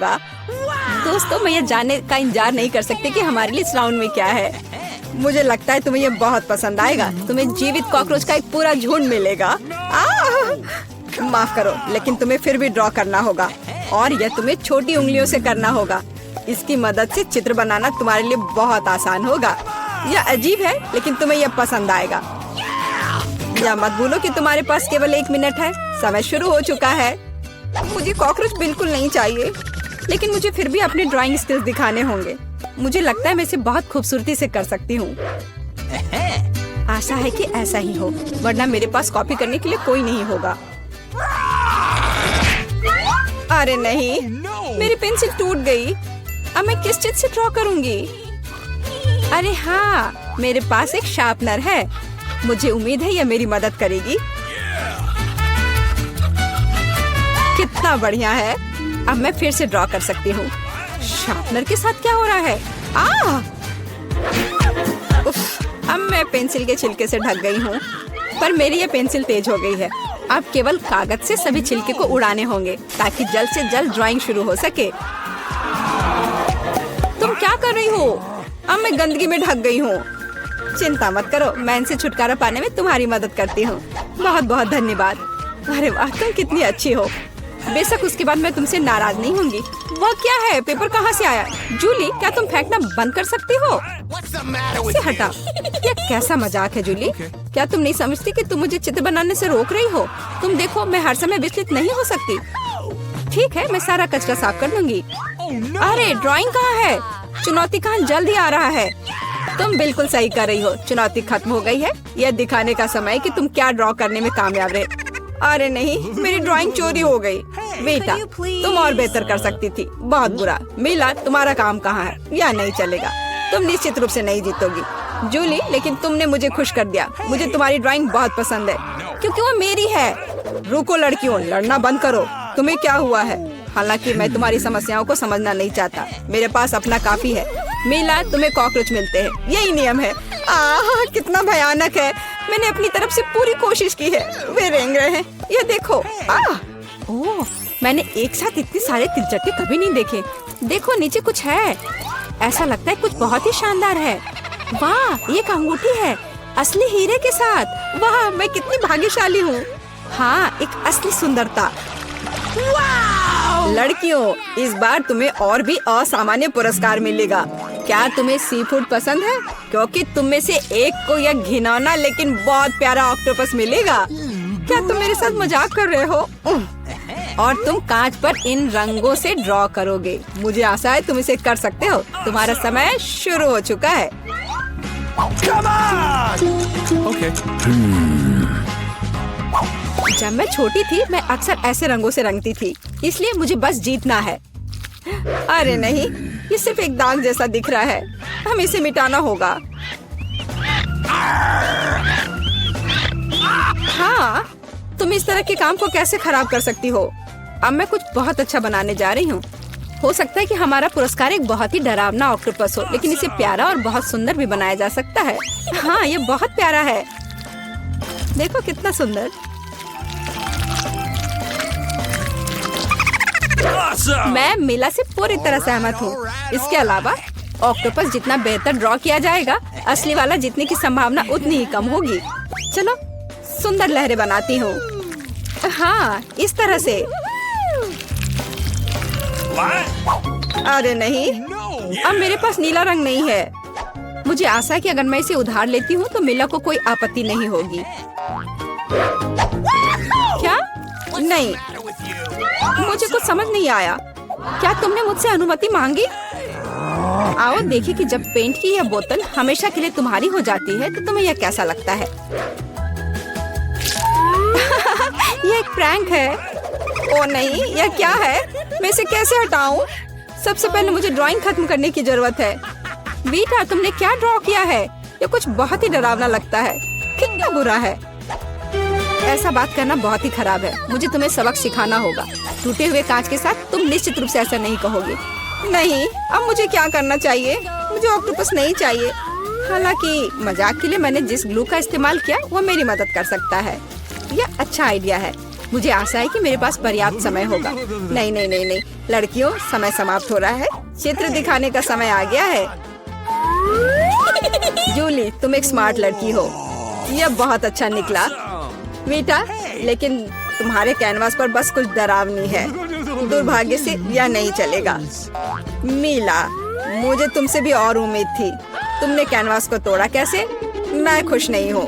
होगा। दोस्तों, मैं ये जानने का इंतजार नहीं कर सकती कि हमारे लिए इस राउंड में क्या है। मुझे लगता है तुम्हें ये बहुत पसंद आएगा। तुम्हें जीवित कॉकरोच का एक पूरा झुंड मिलेगा। माफ करो, लेकिन तुम्हें फिर भी ड्रॉ करना होगा और यह तुम्हें छोटी उंगलियों से करना होगा। इसकी मदद से चित्र बनाना तुम्हारे लिए बहुत आसान होगा। यह अजीब है, लेकिन तुम्हें यह पसंद आएगा। या मत भूलो कि तुम्हारे पास केवल 1 मिनट है। समय शुरू हो चुका है। मुझे कॉकरोच बिल्कुल नहीं चाहिए, लेकिन मुझे फिर भी अपने ड्राइंग स्किल्स दिखाने होंगे। मुझे लगता है मैं इसे बहुत खूबसूरती से कर सकती हूँ। आशा है कि ऐसा ही हो, वरना मेरे पास कॉपी करने के लिए कोई नहीं होगा। अरे नहीं, मेरी पेंसिल टूट गई। अब मैं किस चीज से ड्रॉ करूंगी? अरे हाँ, मेरे पास एक शार्पनर है। मुझे उम्मीद है यह मेरी मदद करेगी। कितना बढ़िया है। अब मैं फिर से ड्रॉ कर सकती हूँ। शार्पनर के साथ क्या हो रहा है? उफ, अब मैं पेंसिल के छिलके से ढक गई हूँ, पर मेरी ये पेंसिल तेज हो गई है। अब केवल कागज से सभी छिलके को उड़ाने होंगे ताकि जल्द से जल्द ड्राइंग शुरू हो सके। तुम क्या कर रही हो? अब मैं गंदगी में ढक गई हूँ। चिंता मत करो, मैं इनसे छुटकारा पाने में तुम्हारी मदद करती हूँ। बहुत बहुत धन्यवाद। अरे वाह, तुम कितनी अच्छी हो। बेशक उसके बाद मैं तुमसे नाराज नहीं होंगी। वह क्या है? पेपर कहाँ से आया? जूली, क्या तुम फेंकना बंद कर सकती हो? इसे हटा। यह कैसा मजाक है जूली? क्या तुम नहीं समझती कि तुम मुझे चित्र बनाने से रोक रही हो? तुम देखो, मैं हर समय विचलित नहीं हो सकती। ठीक है, मैं सारा कचरा साफ कर दूंगी। अरे ड्राइंग कहाँ है? चुनौती कहाँ जल्द ही आ रहा है। तुम बिल्कुल सही कर रही हो। चुनौती खत्म हो गई है। यह दिखाने का समय कि तुम क्या ड्रॉ करने में कामयाब रहे। अरे नहीं, मेरी ड्राइंग चोरी हो गई। बेटा, तुम और बेहतर कर सकती थी। बहुत बुरा। मीला, तुम्हारा काम कहाँ है? यह नहीं चलेगा। तुम निश्चित रूप से नहीं जीतोगी। जूली, लेकिन तुमने मुझे खुश कर दिया। मुझे तुम्हारी ड्राइंग बहुत पसंद है, क्योंकि वो मेरी है। रुको लड़कियों, लड़ना बंद करो। तुम्हें क्या हुआ है? हालांकि मैं तुम्हारी समस्याओं को समझना नहीं चाहता। मेरे पास अपना काफी है। मीला, तुम्हें कॉकरोच मिलते हैं, यही नियम है। कितना भयानक है। मैंने अपनी तरफ से पूरी कोशिश की है। वे रेंग रहे हैं। ये देखो। ओह, मैंने एक साथ इतने सारे तिलचट्टे कभी नहीं देखे। देखो, नीचे कुछ है। ऐसा लगता है कुछ बहुत ही शानदार है। वाह, ये एक अंगूठी है, असली हीरे के साथ। वाह, मैं कितनी भाग्यशाली हूँ। हाँ, एक असली सुंदरता। लड़कियों, इस बार तुम्हें और भी असामान्य पुरस्कार मिलेगा। क्या तुम्हें सी फूड पसंद है? क्योंकि तुम में से एक को यह घिनौना लेकिन बहुत प्यारा ऑक्टोपस मिलेगा। क्या तुम मेरे साथ मजाक कर रहे हो? और तुम कांच पर इन रंगों से ड्रॉ करोगे। मुझे आशा है तुम इसे कर सकते हो। तुम्हारा समय शुरू हो चुका है। जब मैं छोटी थी, मैं अक्सर ऐसे रंगों से रंगती थी, इसलिए मुझे बस जीतना है। अरे नहीं, ये सिर्फ एक दाग जैसा दिख रहा है। हमें इसे मिटाना होगा। हाँ, तुम इस तरह के काम को कैसे खराब कर सकती हो? अब मैं कुछ बहुत अच्छा बनाने जा रही हूँ। हो सकता है कि हमारा पुरस्कार एक बहुत ही डरावना ऑक्टोपस हो, लेकिन इसे प्यारा और बहुत सुंदर भी बनाया जा सकता है। हाँ, ये बहुत प्यारा है। देखो कितना सुंदर। मैं मीला से पूरी तरह सहमत हूँ। इसके अलावा ऑक्टोपस जितना बेहतर ड्रॉ किया जाएगा, असली वाला जीतने की संभावना उतनी ही कम होगी। चलो सुंदर लहरें बनाती हूँ। हाँ, इस तरह से। अरे नहीं, अब मेरे पास नीला रंग नहीं है। मुझे आशा है कि अगर मैं इसे उधार लेती हूँ तो मीला को कोई आपत्ति नहीं होगी। क्या? नहीं, मुझे कुछ समझ नहीं आया। क्या तुमने मुझसे अनुमति मांगी? आओ देखिए कि जब पेंट की यह बोतल हमेशा के लिए तुम्हारी हो जाती है तो तुम्हें यह कैसा लगता है। यह एक प्रैंक है। ओ नहीं, यह क्या है? मैं इसे कैसे हटाऊं? सबसे पहले मुझे ड्राइंग खत्म करने की जरूरत है। बेटा, तुमने क्या ड्रॉ किया है? यह कुछ बहुत ही डरावना लगता है। कितना बुरा है। ऐसा बात करना बहुत ही खराब है। मुझे तुम्हें सबक सिखाना होगा। टूटे हुए कांच के साथ तुम निश्चित रूप से ऐसा नहीं कहोगे। नहीं, अब मुझे क्या करना चाहिए? मुझे ऑक्टोपस नहीं चाहिए। हालांकि मजाक के लिए मैंने जिस ग्लू का इस्तेमाल किया वो मेरी मदद कर सकता है। यह अच्छा आइडिया है। मुझे आशा है कि मेरे पास पर्याप्त समय होगा। नहीं नहीं नहीं नहीं, लड़कियों, समय समाप्त हो रहा है। चित्र दिखाने का समय आ गया है। जूली, तुम एक स्मार्ट लड़की हो। यह बहुत अच्छा निकला बेटा, लेकिन तुम्हारे कैनवास पर बस कुछ डरावनी है। दुर्भाग्य से यह नहीं चलेगा। मीला, मुझे तुमसे भी और उम्मीद थी। तुमने कैनवास को तोड़ा कैसे? मैं खुश नहीं हूँ।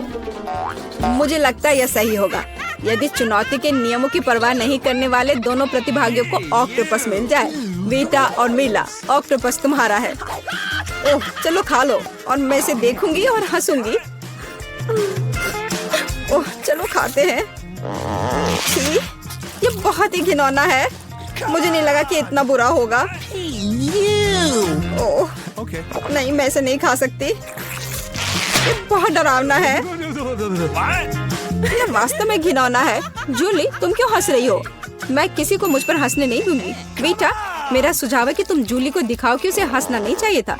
मुझे लगता है यह सही होगा यदि चुनौती के नियमों की परवाह नहीं करने वाले दोनों प्रतिभागियों को ऑक्टोपस मिल जाए। वीटा और मीला, ऑक्टोपस तुम्हारा है। ओह, चलो खा लो और मैं इसे देखूंगी और हंसूंगी। ओह, चलो खाते हैं। छी, ये बहुत ही घिनौना है। मुझे नहीं लगा कि इतना बुरा होगा। ओह, नहीं, मैं इसे नहीं खा सकती। ये बहुत डरावना है। ये वास्तव में घिनौना है। जूली, तुम क्यों हंस रही हो? मैं किसी को मुझ पर हंसने नहीं दूंगी। बेटा, मेरा सुझाव है कि तुम जूली को दिखाओ कि उसे हंसना नहीं चाहिए था।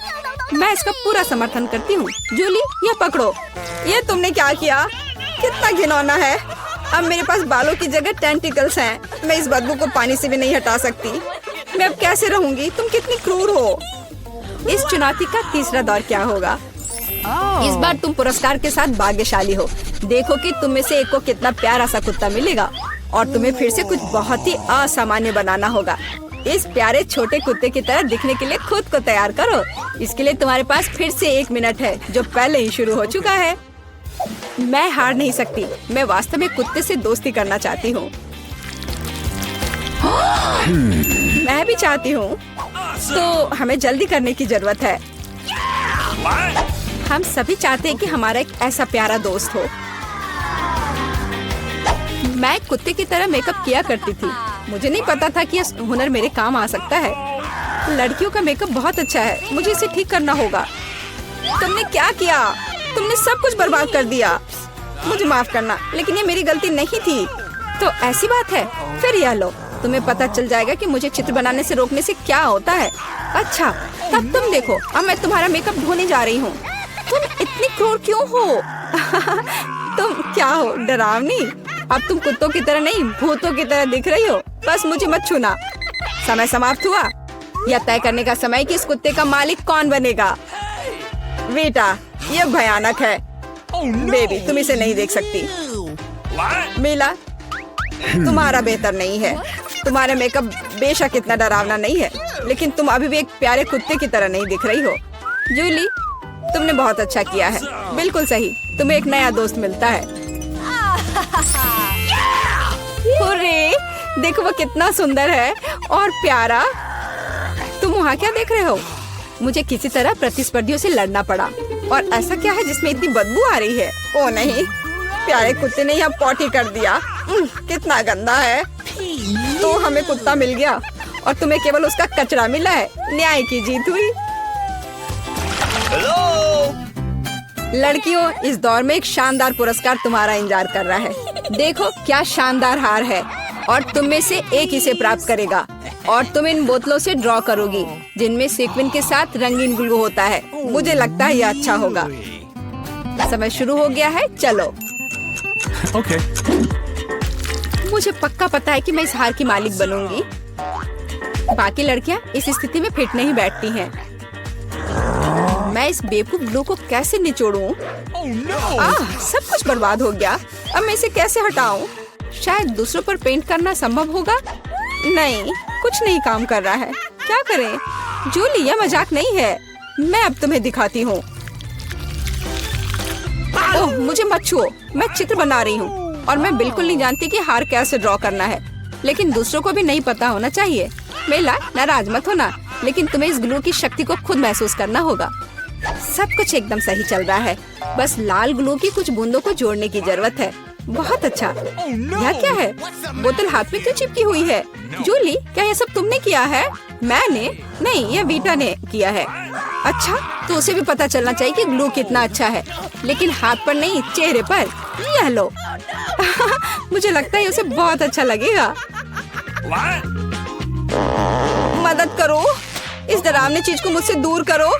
मैं इसका पूरा समर्थन करती हूँ। जूली, यह पकड़ो। ये तुमने क्या किया? कितना घिनौना है। अब मेरे पास बालों की जगह टेंटिकल्स हैं। मैं इस बदबू को पानी से भी नहीं हटा सकती। मैं अब कैसे रहूंगी? तुम कितनी क्रूर हो। इस चुनौती का तीसरा दौर क्या होगा? इस बार तुम पुरस्कार के साथ भाग्यशाली हो। देखो कि तुम में से एक को कितना प्यारा सा कुत्ता मिलेगा और तुम्हें फिर से कुछ बहुत ही असामान्य बनाना होगा। इस प्यारे छोटे कुत्ते की तरह दिखने के लिए खुद को तैयार करो। इसके लिए तुम्हारे पास फिर से 1 मिनट है, जो पहले ही शुरू हो चुका है। मैं हार नहीं सकती। मैं वास्तव में कुत्ते से दोस्ती करना चाहती हूँ। मैं भी चाहती हूँ। तो हमें जल्दी करने की जरूरत है। हम सभी चाहते हैं कि हमारा एक ऐसा प्यारा दोस्त हो। मैं कुत्ते की तरह मेकअप किया करती थी। मुझे नहीं पता था कि यह हुनर मेरे काम आ सकता है। लड़कियों का मेकअप बहुत अच्छा है। मुझे इसे ठीक करना होगा। तुमने क्या किया? तुमने सब कुछ बर्बाद कर दिया। मुझे माफ करना, लेकिन ये मेरी गलती नहीं थी। तो ऐसी बात है, फिर यह लो। तुम्हें पता चल जाएगा कि मुझे चित्र बनाने से रोकने से क्या होता है। अच्छा, तब तुम देखो। अब मैं तुम्हारा मेकअप धोने जा रही हूँ। तुम इतनी क्रूर क्यों हो? तुम क्या हो, डरावनी? अब तुम कुत्तों की तरह नहीं, भूतों की तरह दिख रही हो। बस मुझे मत छूना। समय समाप्त हुआ। यह तय करने का समय कि इस कुत्ते का मालिक कौन बनेगा। बेटा, यह भयानक है। बेबी, तुम इसे नहीं देख सकती। मीला, तुम्हारा बेहतर नहीं है। तुम्हारा मेकअप बेशक इतना डरावना नहीं है, लेकिन तुम अभी भी एक प्यारे कुत्ते की तरह नहीं दिख रही हो। जूली, तुमने बहुत अच्छा किया है। बिल्कुल सही। तुम्हें एक नया दोस्त मिलता है। हुर्रे! देखो वो कितना सुंदर है और प्यारा। तुम वहाँ क्या देख रहे हो? मुझे किसी तरह प्रतिस्पर्धियों से लड़ना पड़ा। और ऐसा क्या है जिसमें इतनी बदबू आ रही है? ओ नहीं, प्यारे कुत्ते ने यहाँ पॉटी कर दिया। कितना गंदा है। तो हमें कुत्ता मिल गया और तुम्हें केवल उसका कचरा मिला है। न्याय की जीत हुई। लड़कियों, इस दौर में एक शानदार पुरस्कार तुम्हारा इंतजार कर रहा है। देखो क्या शानदार हार है और तुम में से एक इसे प्राप्त करेगा। और तुम इन बोतलों से ड्रॉ करोगी जिनमें सीक्वेंस के साथ रंगीन ग्लू होता है। मुझे लगता है यह अच्छा होगा। समय शुरू हो गया है, चलो। Okay. मुझे पक्का पता है कि मैं इस हार की मालिक बनूंगी। बाकी लड़कियां इस स्थिति में फिट नहीं बैठती हैं। मैं इस बेवकूफ ग्लू को कैसे निचोड़ूं? सब कुछ बर्बाद हो गया। अब मैं इसे कैसे हटाऊं? शायद दूसरों पर पेंट करना संभव होगा। नहीं, कुछ नहीं काम कर रहा है। क्या करें? जूली, यह मजाक नहीं है। मैं अब तुम्हें दिखाती हूँ। ओह, मुझे मत छुओ। मैं चित्र बना रही हूँ और मैं बिल्कुल नहीं जानती कि हार कैसे ड्रॉ करना है। लेकिन दूसरों को भी नहीं पता होना चाहिए। मेला, नाराज मत होना, लेकिन तुम्हें इस ग्लू की शक्ति को खुद महसूस करना होगा। सब कुछ एकदम सही चल रहा है। बस लाल ग्लू की कुछ बूंदों को जोड़ने की जरूरत है। बहुत अच्छा। यह क्या है? बोतल हाथ में क्यों चिपकी हुई है? जूली, क्या यह सब तुमने किया है? मैंने नहीं, यह वीटा ने किया है। अच्छा, तो उसे भी पता चलना चाहिए कि ग्लू कितना अच्छा है, लेकिन हाथ पर नहीं, चेहरे पर। यह लो। मुझे लगता है उसे बहुत अच्छा लगेगा। मदद करो, इस डरावनी चीज को मुझसे दूर करो।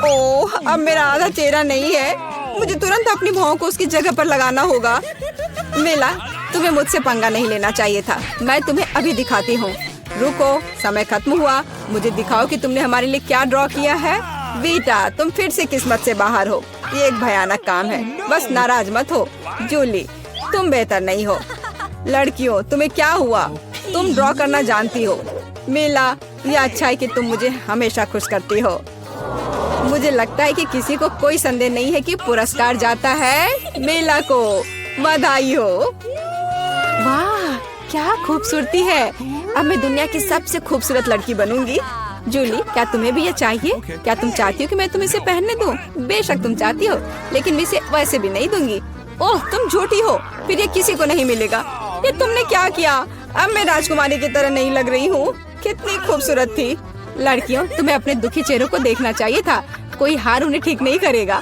ओह, अब मेरा आधा चेहरा नहीं है। मुझे तुरंत अपनी भौं को उसकी जगह पर लगाना होगा। मेला, तुम्हें मुझसे पंगा नहीं लेना चाहिए था। मैं तुम्हें अभी दिखाती हूँ। रुको, समय खत्म हुआ। मुझे दिखाओ कि तुमने हमारे लिए क्या ड्रॉ किया है। बीटा, तुम फिर से किस्मत से बाहर हो। ये एक भयानक काम है। बस नाराज मत हो। जूली, तुम बेहतर नहीं हो। लड़कियों, तुम्हें क्या हुआ? तुम ड्रॉ करना जानती हो। मीला, ये अच्छा है कि तुम मुझे हमेशा खुश करती हो। मुझे लगता है कि किसी को कोई संदेह नहीं है कि पुरस्कार जाता है मीला को। बधाई हो। वाह, क्या खूबसूरती है। अब मैं दुनिया की सबसे खूबसूरत लड़की बनूंगी। जूली, क्या तुम्हें भी ये चाहिए? क्या तुम चाहती हो कि मैं तुम्हें इसे पहनने दूं? बेशक तुम चाहती हो, लेकिन मैं इसे वैसे भी नहीं दूंगी। ओह, तुम झूठी हो। फिर ये किसी को नहीं मिलेगा। ये तुमने क्या किया? अब मैं राजकुमारी की तरह नहीं लग रही हूँ। कितनी खूबसूरत थी। लड़कियों, तुम्हें अपने दुखी चेहरों को देखना चाहिए था। कोई हार उन्हें ठीक नहीं करेगा।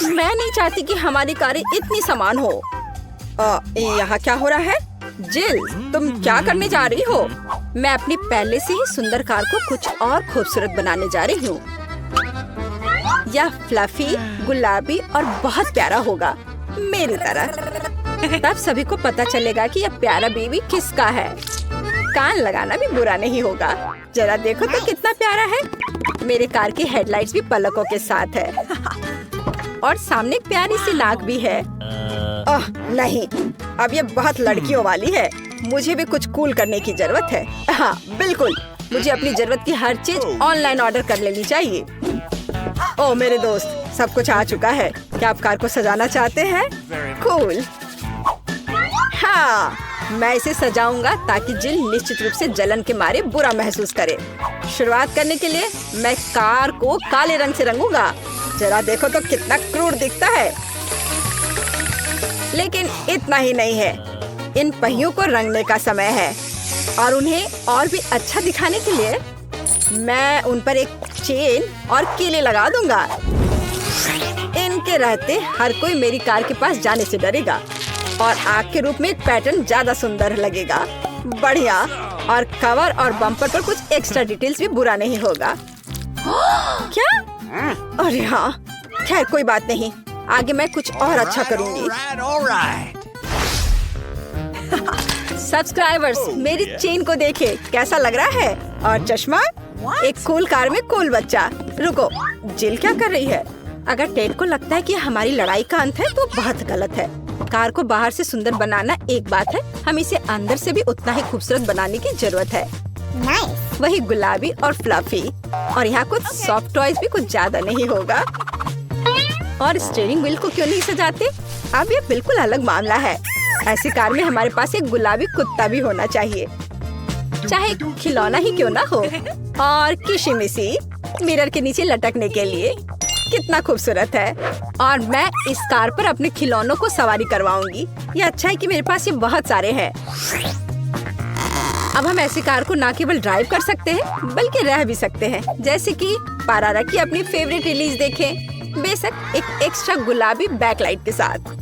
मैं नहीं चाहती कि हमारी कारें इतनी समान हो। यहाँ क्या हो रहा है? जिल, तुम क्या करने जा रही हो? मैं अपनी पहले से ही सुंदर कार को कुछ और खूबसूरत बनाने जा रही हूँ। यह फ्लफी, गुलाबी और बहुत प्यारा होगा, मेरी तरह। तब सभी को पता चलेगा कि यह प्यारा बेबी किसका है। कान लगाना भी बुरा नहीं होगा। जरा देखो तो कितना प्यारा है। मेरे कार की हेडलाइट्स भी पलकों के साथ है और सामने एक प्यारी सी नाक भी है। ओह नहीं, अब ये बहुत लड़कियों वाली है। मुझे भी कुछ कूल करने की जरूरत है। हाँ बिल्कुल, मुझे अपनी जरूरत की हर चीज ऑनलाइन ऑर्डर कर लेनी चाहिए। ओह मेरे दोस्त, सब कुछ आ चुका है। क्या आप कार को सजाना चाहते हैं? कूल। हाँ, मैं इसे सजाऊंगा ताकि जिल निश्चित रूप से जलन के मारे बुरा महसूस करे। शुरुआत करने के लिए मैं कार को काले रंग से रंगूंगा। जरा देखो तो कितना क्रूर दिखता है। लेकिन इतना ही नहीं है, इन पहियों को रंगने का समय है और उन्हें और भी अच्छा दिखाने के लिए मैं उन पर एक चेन और कीले लगा दूंगा। इनके रहते हर कोई मेरी कार के पास जाने से डरेगा और आग के रूप में एक पैटर्न ज्यादा सुंदर लगेगा। बढ़िया। और कवर और बम्पर पर कुछ एक्स्ट्रा डिटेल्स भी बुरा नहीं होगा। क्या? अरे हाँ, खैर कोई बात नहीं, आगे मैं कुछ और अच्छा करूंगी। सब्सक्राइबर्स, मेरी चेन को देखे, कैसा लग रहा है? और चश्मा, एक कूल कार में कूल बच्चा। रुको, जिल क्या कर रही है? अगर टेड को लगता है कि हमारी लड़ाई का अंत है तो बहुत गलत है। कार को बाहर से सुंदर बनाना एक बात है, हम इसे अंदर से भी उतना ही खूबसूरत बनाने की जरूरत है। Nice. वही गुलाबी और फ्लफी, और यहाँ कुछ सॉफ्ट टॉयज भी कुछ ज्यादा नहीं होगा। और स्टीयरिंग व्हील को क्यों नहीं सजाते? अब ये बिल्कुल अलग मामला है। ऐसी कार में हमारे पास एक गुलाबी कुत्ता भी होना चाहिए, चाहे खिलौना ही क्यों ना हो। और किशिमिशी मिरर के नीचे लटकने के लिए, कितना खूबसूरत है। और मैं इस कार पर अपने खिलौनों को सवारी करवाऊंगी। ये अच्छा है कि मेरे पास ये बहुत सारे हैं। अब हम ऐसी कार को ना केवल ड्राइव कर सकते हैं बल्कि रह भी सकते हैं, जैसे कि पारारा की अपनी फेवरेट रिलीज देखें, बेशक एक एक्स्ट्रा गुलाबी बैकलाइट के साथ।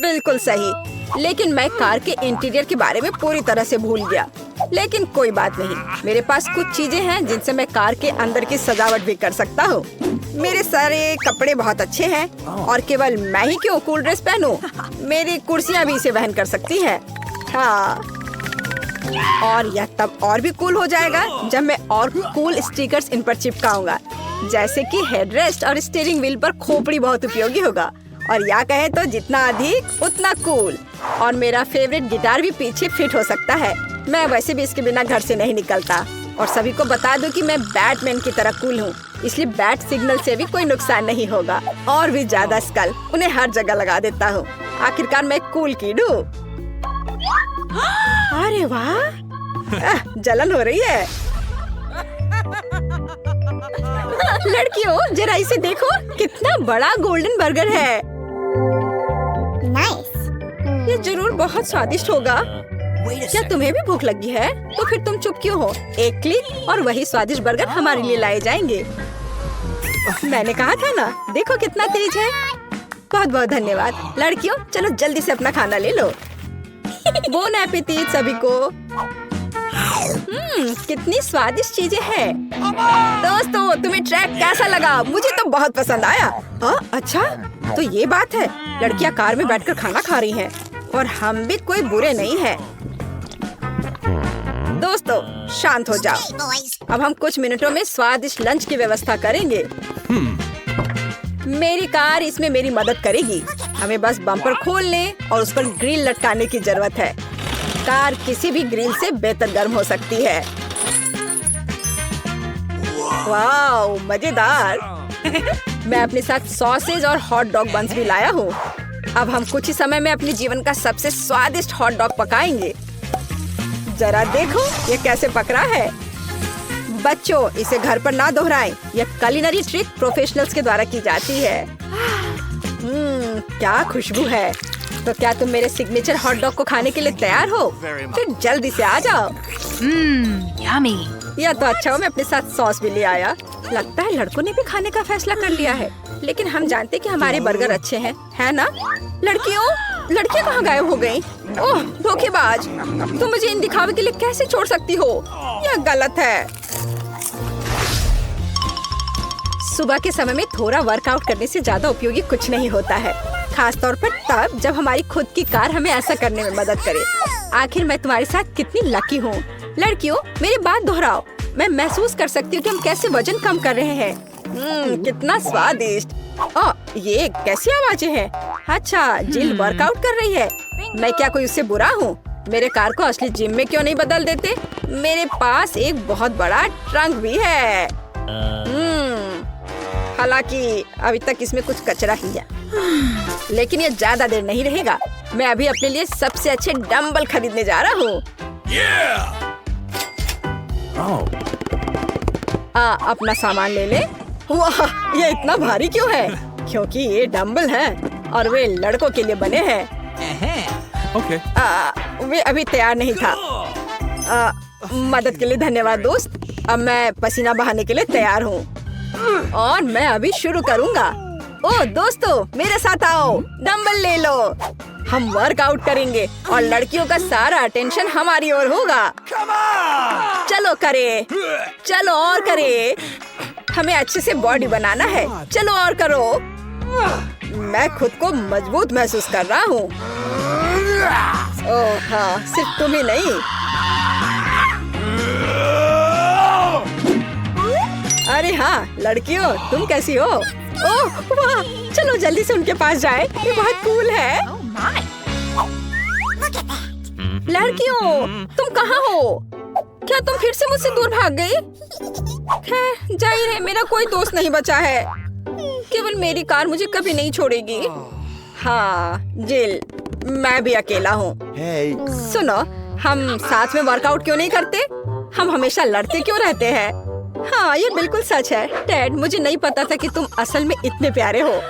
बिल्कुल सही। लेकिन मैं कार के इंटीरियर के बारे में पूरी तरह से भूल गया। लेकिन कोई बात नहीं, मेरे पास कुछ चीजें हैं जिनसे मैं कार के अंदर की सजावट भी कर सकता हूँ। मेरे सारे कपड़े बहुत अच्छे हैं और केवल मैं ही क्यों कूल ड्रेस पहनूं? मेरी कुर्सियाँ भी इसे वहन कर सकती हैं। हाँ, और यह तब और भी कूल हो जाएगा जब मैं और कूल स्टिकर्स इन पर चिपकाऊंगा, जैसे कि हेडरेस्ट और स्टीयरिंग व्हील पर खोपड़ी बहुत उपयोगी होगा। और या कहे तो जितना अधिक उतना कूल। और मेरा फेवरेट गिटार भी पीछे फिट हो सकता है। मैं वैसे भी इसके बिना घर से नहीं निकलता। और सभी को बता दूं कि मैं बैटमैन की तरह कूल हूँ, इसलिए बैट सिग्नल से भी कोई नुकसान नहीं होगा। और भी ज्यादा स्कल, उन्हें हर जगह लगा देता हूँ। आखिरकार मैं कूल किड हूँ। अरे वाह, जलन हो रही है। लड़कियों, जरा इसे देखो, कितना बड़ा गोल्डन बर्गर है। Nice. ये जरूर बहुत स्वादिष्ट होगा। क्या तुम्हें भी भूख लगी है? तो फिर तुम चुप क्यों हो? एक क्लिक और वही स्वादिष्ट बर्गर हमारे लिए लाए जाएंगे। मैंने कहा था ना, देखो कितना तेज है। बहुत बहुत धन्यवाद। लड़कियों, चलो जल्दी से अपना खाना ले लो। बोन एपेटीट सभी को। कितनी स्वादिष्ट चीजें हैं। दोस्तों, तुम्हें ट्रैक कैसा लगा? मुझे तो बहुत पसंद आया। अच्छा, तो ये बात है, लड़कियां कार में बैठकर खाना खा रही हैं और हम भी कोई बुरे नहीं हैं। दोस्तों, शांत हो जाओ। अब हम कुछ मिनटों में स्वादिष्ट लंच की व्यवस्था करेंगे। मेरी कार इसमें मेरी मदद करेगी। हमें बस बम्पर खोलने और उस पर ग्रिल लटकाने की जरूरत है। कार किसी भी ग्रिल से बेहतर गर्म हो सकती है। वाओ, मजेदार। मैं अपने साथ सॉसेज और हॉट डॉग बंस भी लाया हूँ। अब हम कुछ ही समय में अपने जीवन का सबसे स्वादिष्ट हॉट डॉग पकाएंगे। जरा देखो ये कैसे पक रहा है। बच्चों, इसे घर पर ना दोहराएं। यह कुलिनरी ट्रिक प्रोफेशनल्स के द्वारा की जाती है। क्या खुशबू है। तो क्या तुम मेरे सिग्नेचर हॉट डॉग को खाने के लिए तैयार हो? फिर जल्दी से आ जाओ। Yummy. यह तो अच्छा हो मैं अपने साथ सॉस भी ले आया। लगता है लड़कों ने भी खाने का फैसला कर लिया है, लेकिन हम जानते कि हमारे बर्गर अच्छे हैं, है ना? लड़कियां कहाँ गायब हो गयी? ओह, धोखेबाज! तुम मुझे इन दिखावे के लिए कैसे छोड़ सकती हो? यह गलत है। सुबह के समय में थोड़ा वर्कआउट करने से ज्यादा उपयोगी कुछ नहीं होता है, खास तौर पर तब जब हमारी खुद की कार हमें ऐसा करने में मदद करे। आखिर मैं तुम्हारे साथ कितनी लकी हूँ। लड़कियों, मेरी बात दोहराओ। मैं महसूस कर सकती हूँ कि हम कैसे वजन कम कर रहे हैं। कितना स्वादिष्ट। ये कैसी आवाजें हैं? अच्छा, जिल वर्कआउट कर रही है। मैं क्या कोई उससे बुरा हूँ? मेरे कार को असली जिम में क्यों नहीं बदल देते? मेरे पास एक बहुत बड़ा ट्रंक भी है। हालांकि अभी तक इसमें कुछ कचरा ही है, लेकिन ये ज्यादा देर नहीं रहेगा। मैं अभी अपने लिए सबसे अच्छे डंबल खरीदने जा रहा हूँ। अपना सामान ले ले। वाह, ये इतना भारी क्यों है? क्योंकि ये डंबल हैं और वे लड़कों के लिए बने हैं। Okay. वे अभी तैयार नहीं था। मदद के लिए धन्यवाद दोस्त। अब मैं पसीना बहाने के लिए तैयार हूँ और मैं अभी शुरू करूँगा। ओह दोस्तों, मेरे साथ आओ, डंबल ले लो। हम वर्कआउट करेंगे और लड़कियों का सारा अटेंशन हमारी ओर होगा। चलो करे, चलो और करे। हमें अच्छे से बॉडी बनाना है। चलो और करो। मैं खुद को मजबूत महसूस कर रहा हूँ। ओह हाँ, सिर्फ तुम ही नहीं। अरे हाँ लड़कियों, तुम कैसी हो? ओह वाह, चलो जल्दी से उनके पास जाए। ये बहुत कूल है। लड़कियों, तुम कहाँ हो? क्या तुम फिर से मुझसे दूर भाग गई? खैर, जाहिर है मेरा कोई दोस्त नहीं बचा है। केवल मेरी कार मुझे कभी नहीं छोड़ेगी। हाँ जिल, मैं भी अकेला हूँ। सुनो, हम साथ में वर्कआउट क्यों नहीं करते? हम हमेशा लड़ते क्यों रहते हैं? हाँ, ये बिल्कुल सच है। डैड, मुझे नहीं पता था कि तुम असल में इतने प्यारे हो।